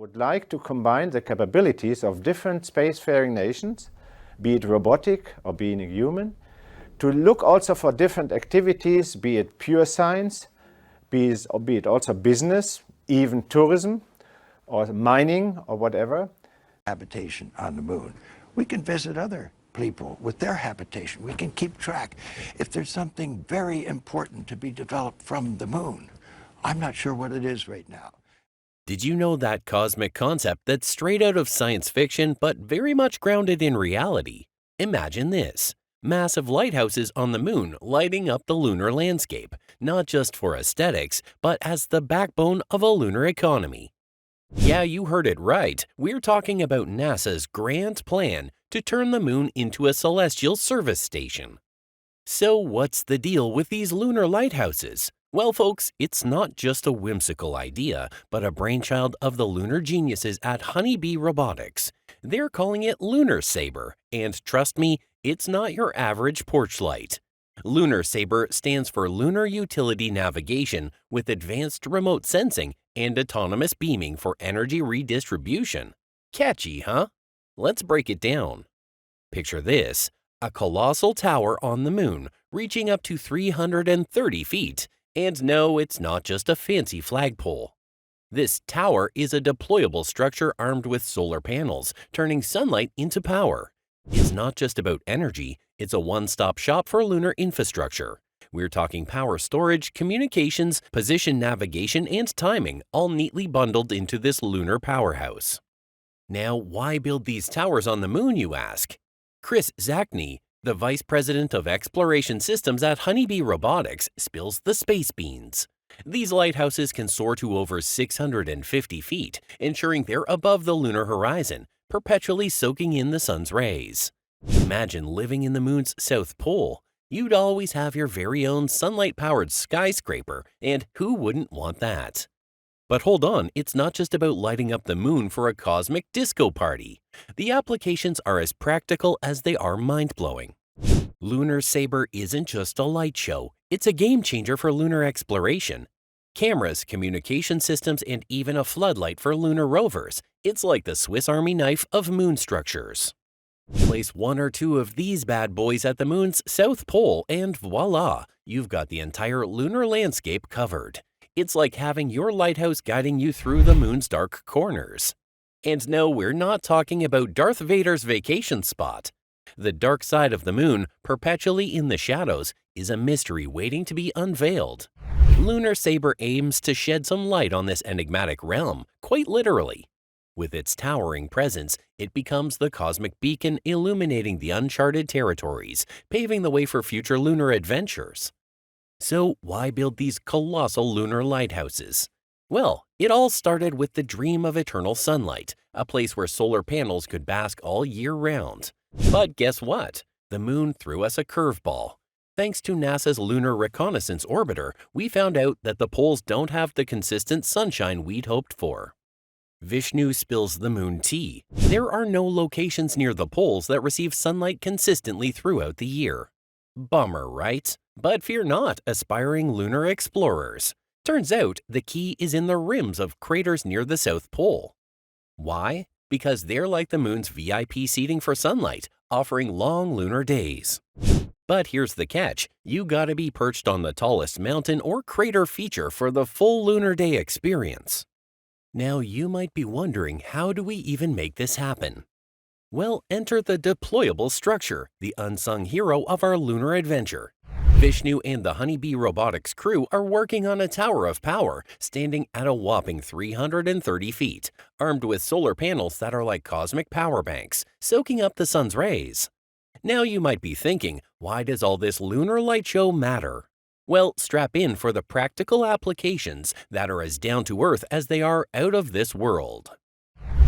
would like to combine the capabilities of different spacefaring nations, be it robotic or being human, to look also for different activities, be it pure science, be it also business, even tourism or mining or whatever. Habitation on the moon. We can visit other people with their habitation. We can keep track. If there's something very important to be developed from the moon, I'm not sure what it is right now. Did you know that cosmic concept that's straight out of science fiction but very much grounded in reality? Imagine this. Massive lighthouses on the moon lighting up the lunar landscape, not just for aesthetics, but as the backbone of a lunar economy. Yeah, you heard it right. We're talking about NASA's grand plan to turn the moon into a celestial service station. So what's the deal with these lunar lighthouses? Well, folks, it's not just a whimsical idea, but a brainchild of the lunar geniuses at Honeybee Robotics. They're calling it LUNARSABER, and trust me, it's not your average porch light. LUNARSABER stands for Lunar Utility Navigation with advanced remote sensing and autonomous beaming for energy redistribution. Catchy, huh? Let's break it down. Picture this, a colossal tower on the moon, reaching up to 330 feet. And no, it's not just a fancy flagpole. This tower is a deployable structure armed with solar panels, turning sunlight into power. It's not just about energy, it's a one-stop shop for lunar infrastructure. We're talking power storage, communications, position navigation, and timing, all neatly bundled into this lunar powerhouse. Now, why build these towers on the moon, you ask? Chris Zachney, the Vice President of Exploration Systems at Honeybee Robotics, spills the space beans. These lighthouses can soar to over 650 feet, ensuring they're above the lunar horizon, perpetually soaking in the sun's rays. Imagine living in the moon's south pole. You'd always have your very own sunlight-powered skyscraper, and who wouldn't want that? But hold on, it's not just about lighting up the moon for a cosmic disco party. The applications are as practical as they are mind-blowing. LUNARSABER isn't just a light show, it's a game-changer for lunar exploration. Cameras, communication systems, and even a floodlight for lunar rovers. It's like the Swiss Army knife of moon structures. Place one or two of these bad boys at the moon's south pole and voila, you've got the entire lunar landscape covered. It's like having your lighthouse guiding you through the moon's dark corners. And no, we're not talking about Darth Vader's vacation spot. The dark side of the moon, perpetually in the shadows, is a mystery waiting to be unveiled. LUNARSABER aims to shed some light on this enigmatic realm, quite literally. With its towering presence, it becomes the cosmic beacon illuminating the uncharted territories, paving the way for future lunar adventures. So why build these colossal lunar lighthouses? Well, it all started with the dream of eternal sunlight, a place where solar panels could bask all year round. But guess what? The moon threw us a curveball. Thanks to NASA's Lunar Reconnaissance Orbiter, we found out that the poles don't have the consistent sunshine we'd hoped for. Vishnu spills the moon tea. There are no locations near the poles that receive sunlight consistently throughout the year. Bummer, right? But fear not, aspiring lunar explorers. Turns out the key is in the rims of craters near the South Pole. Why? Because they're like the moon's VIP seating for sunlight, offering long lunar days. But here's the catch, you gotta be perched on the tallest mountain or crater feature for the full lunar day experience. Now you might be wondering, how do we even make this happen? Well, enter the deployable structure, the unsung hero of our lunar adventure. Vishnu and the Honeybee Robotics crew are working on a tower of power, standing at a whopping 330 feet, armed with solar panels that are like cosmic power banks, soaking up the sun's rays. Now you might be thinking, why does all this lunar light show matter? Well, strap in for the practical applications that are as down to earth as they are out of this world.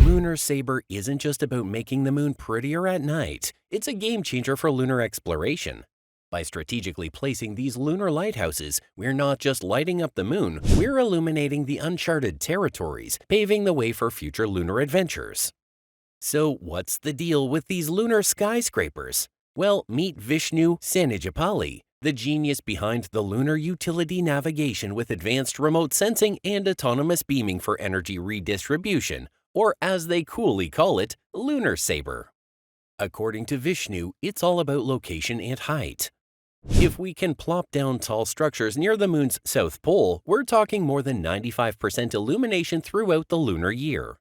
LUNARSABER isn't just about making the moon prettier at night, it's a game changer for lunar exploration. By strategically placing these lunar lighthouses, we're not just lighting up the moon, we're illuminating the uncharted territories, paving the way for future lunar adventures. So what's the deal with these lunar skyscrapers? Well, meet Vishnu Sanijapalli, the genius behind the lunar utility navigation with advanced remote sensing and autonomous beaming for energy redistribution, or as they coolly call it, LUNARSABER. According to Vishnu, it's all about location and height. If we can plop down tall structures near the moon's south pole, we're talking more than 95% illumination throughout the lunar year.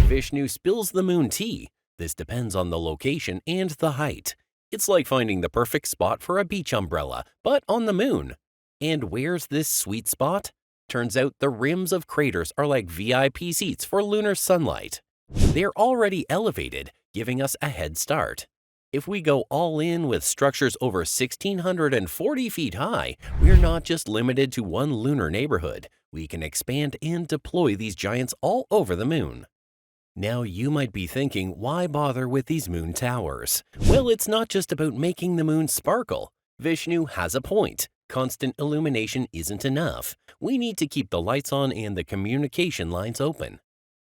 Vishnu spills the moon tea. This depends on the location and the height. It's like finding the perfect spot for a beach umbrella, but on the moon. And where's this sweet spot? Turns out the rims of craters are like VIP seats for lunar sunlight. They're already elevated, giving us a head start. If we go all in with structures over 1,640 feet high, we're not just limited to one lunar neighborhood. We can expand and deploy these giants all over the moon. Now you might be thinking, why bother with these moon towers? Well, it's not just about making the moon sparkle. Vishnu has a point. Constant illumination isn't enough. We need to keep the lights on and the communication lines open.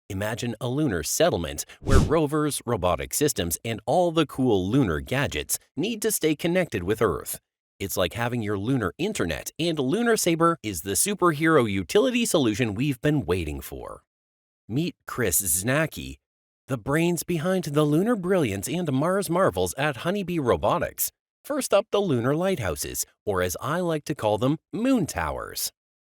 Imagine a lunar settlement where rovers, robotic systems, and all the cool lunar gadgets need to stay connected with Earth. It's like having your lunar internet, and LUNARSABER is the superhero utility solution we've been waiting for. Meet Chris Znacki, the brains behind the lunar brilliance and Mars marvels at Honeybee Robotics. First up, the lunar lighthouses, or as I like to call them, moon towers.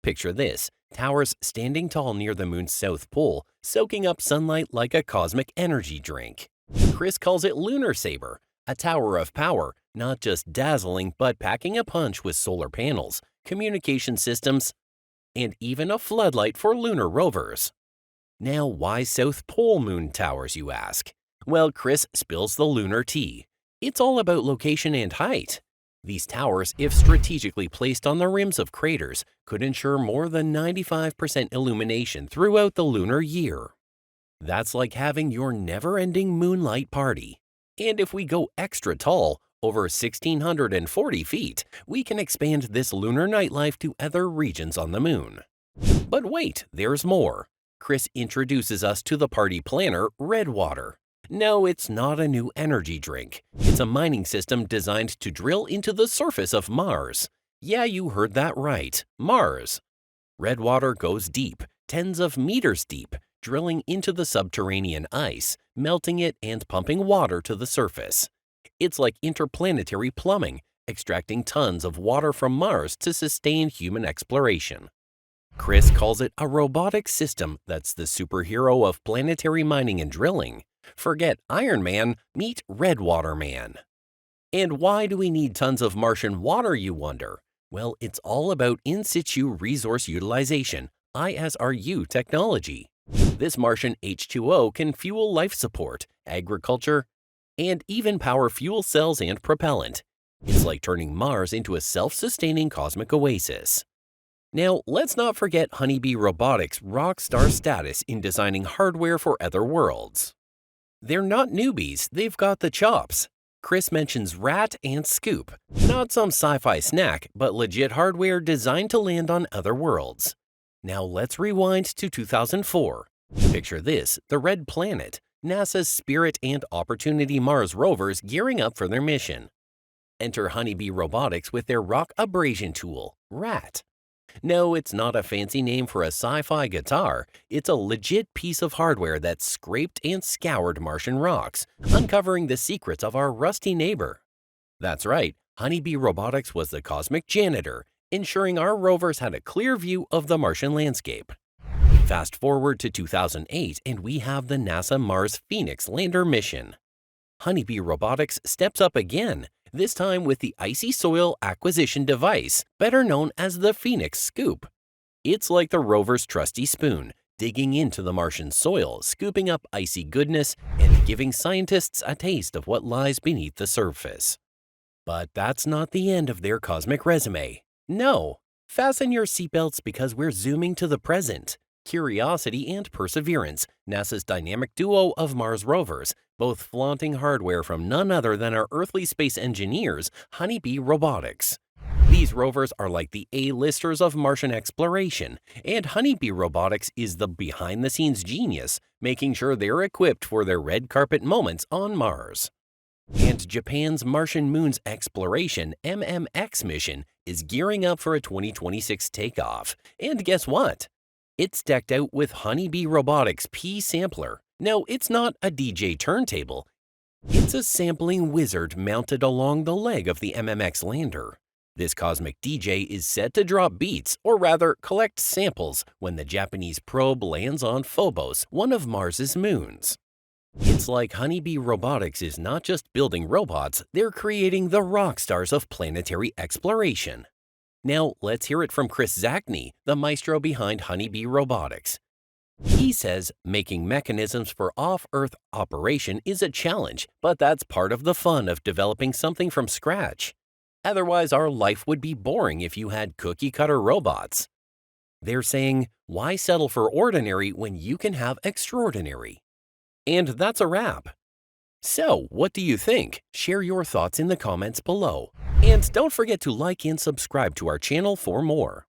Picture this, towers standing tall near the moon's south pole, soaking up sunlight like a cosmic energy drink. Chris calls it LUNARSABER, a tower of power, not just dazzling but packing a punch with solar panels, communication systems, and even a floodlight for lunar rovers. Now, why South Pole moon towers, you ask? Well, Chris spills the lunar tea. It's all about location and height. These towers, if strategically placed on the rims of craters, could ensure more than 95% illumination throughout the lunar year. That's like having your never-ending moonlight party. And if we go extra tall, over 1,640 feet, we can expand this lunar nightlife to other regions on the moon. But wait, there's more. Chris introduces us to the party planner, Redwater. No, it's not a new energy drink. It's a mining system designed to drill into the surface of Mars. Yeah, you heard that right, Mars. Redwater goes deep, tens of meters deep, drilling into the subterranean ice, melting it and pumping water to the surface. It's like interplanetary plumbing, extracting tons of water from Mars to sustain human exploration. Chris calls it a robotic system that's the superhero of planetary mining and drilling. Forget Iron Man, meet Redwater Man. And why do we need tons of Martian water, you wonder? Well, it's all about in situ resource utilization, ISRU technology. This Martian H2O can fuel life support, agriculture, and even power fuel cells and propellant. It's like turning Mars into a self-sustaining cosmic oasis. Now, let's not forget Honeybee Robotics' rock star status in designing hardware for other worlds. They're not newbies, they've got the chops. Chris mentions Rat and Scoop, not some sci-fi snack, but legit hardware designed to land on other worlds. Now let's rewind to 2004. Picture this, the Red Planet, NASA's Spirit and Opportunity Mars rovers gearing up for their mission. Enter Honeybee Robotics with their rock abrasion tool, Rat. No, it's not a fancy name for a sci-fi guitar. It's a legit piece of hardware that scraped and scoured Martian rocks, uncovering the secrets of our rusty neighbor. That's right, Honeybee Robotics was the cosmic janitor, ensuring our rovers had a clear view of the Martian landscape. Fast forward to 2008 and we have the NASA Mars Phoenix lander mission. Honeybee Robotics steps up again, this time with the icy soil acquisition device, better known as the Phoenix Scoop. It's like the rover's trusty spoon, digging into the Martian soil, scooping up icy goodness, and giving scientists a taste of what lies beneath the surface. But that's not the end of their cosmic resume. No, fasten your seatbelts because we're zooming to the present. Curiosity and Perseverance, NASA's dynamic duo of Mars rovers, both flaunting hardware from none other than our earthly space engineers, Honeybee Robotics. These rovers are like the A-listers of Martian exploration, and Honeybee Robotics is the behind-the-scenes genius, making sure they're equipped for their red carpet moments on Mars. And Japan's Martian Moon's Exploration MMX mission is gearing up for a 2026 takeoff. And guess what? It's decked out with Honeybee Robotics P sampler. No, it's not a DJ turntable. It's a sampling wizard mounted along the leg of the MMX lander. This cosmic DJ is set to drop beats, or rather collect samples, when the Japanese probe lands on Phobos, one of Mars's moons. It's like Honeybee Robotics is not just building robots, they're creating the rock stars of planetary exploration. Now, let's hear it from Chris Zachney, the maestro behind Honeybee Robotics. He says making mechanisms for off-Earth operation is a challenge, but that's part of the fun of developing something from scratch. Otherwise, our life would be boring if you had cookie-cutter robots. They're saying, why settle for ordinary when you can have extraordinary? And that's a wrap. So, what do you think? Share your thoughts in the comments below. And don't forget to like and subscribe to our channel for more.